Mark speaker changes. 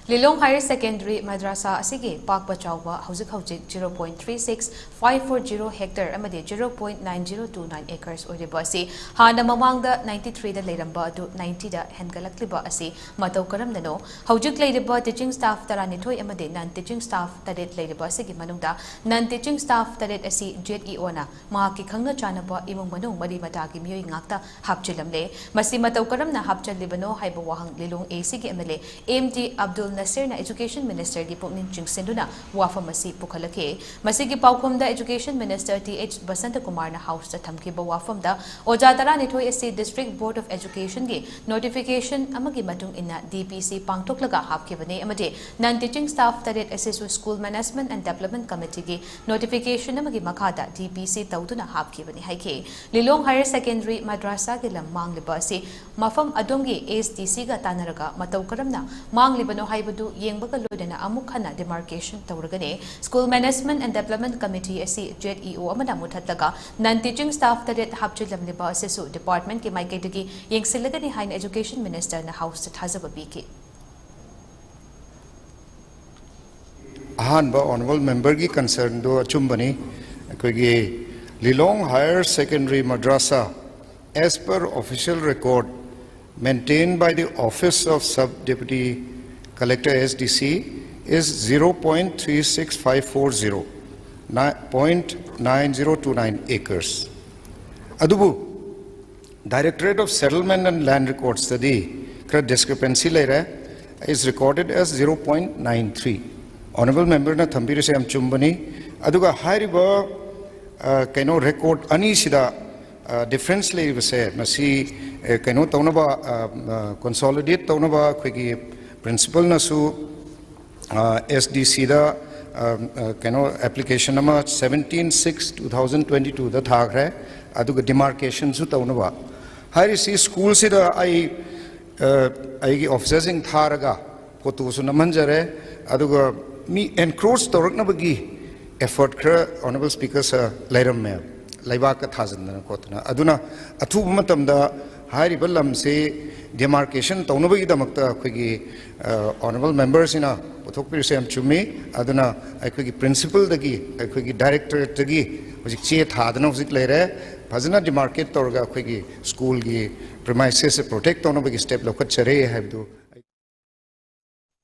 Speaker 1: Lilong Higher Secondary Madrassa asigi Pakpa Chawba Hauzik 0.36540 hectare amadi 0.9029 acres oiriba asi hana mamangda 93 da leiramba adu 90 da hengalakliba asi matau karamnano hauzik leiriba teaching staff taranithoi amadi non teaching staff taret leiriba asigi manungda non teaching staff taret asi JEO na mahaki khangna chanaba imung manung mari matagi miyoi ngakta hapchilamle masi matau karamna hapchalibano haiba wahang Lilong AC gi MLA MD Abdul Nasir na Education Minister gi poknin chingsenduna wafamasi pukhalake masigi paukhom da Education Minister TH.BASANTA Kumar na house ta thamki ba wafam da oja tara nithoi ase District Board of Education gi notification amagi matung ina DPC pangthoklaga hapkibane amade non teaching staff taret SSU School Management and Development Committee gi notification amagi makhada DPC tawduna hapkibane haike Lilong Higher Secondary Madrassa gi lam mangliba ase mafam adongi SDC ga tanaraga matau karamna manglibano haibadu yengbaga loidana amuk khana demarcation touragani School Management and Development Committee asi JEO amana muthatlaga non teaching staff taret hapchilamliba asesu department ki maiketagi yengsilagani hain Education Minister na house thazaba biki
Speaker 2: Ahanba honorable member ki concern do achumbani koigi Lilong Higher Secondary Madrassa as per official record maintained by the Office of Sub-Deputy Collector SDC is 0.36540, 0.9029 acres. Adubu, Directorate of Settlement and Land Records study, discrepancy is recorded as 0.93. Honorable Member na thambiri se am chumbani, aduga high river kaino record anisida difference le vase masi kaino taunaba consolidate taunaba kwegi principal nasu SDC da kaino application number 17/6/2022 da thagre aduga demarcation su taunaba high si school si da ai gi officers ing tharaga photo su namanjare aduga mi encroach torakna bagi effort kra honorable speaker sir lairam me laiba ka thajandana kotna aduna athu matamda hairi balam se demarcation taunabagi damakta khigi honorable members ina pothokpir se am chumi aduna akhigi principal dagi akhigi directorate dagi hojik che thadana hojik leire phajana demarcate torga khigi school gi premises protect taunabagi step lokhat chare habdu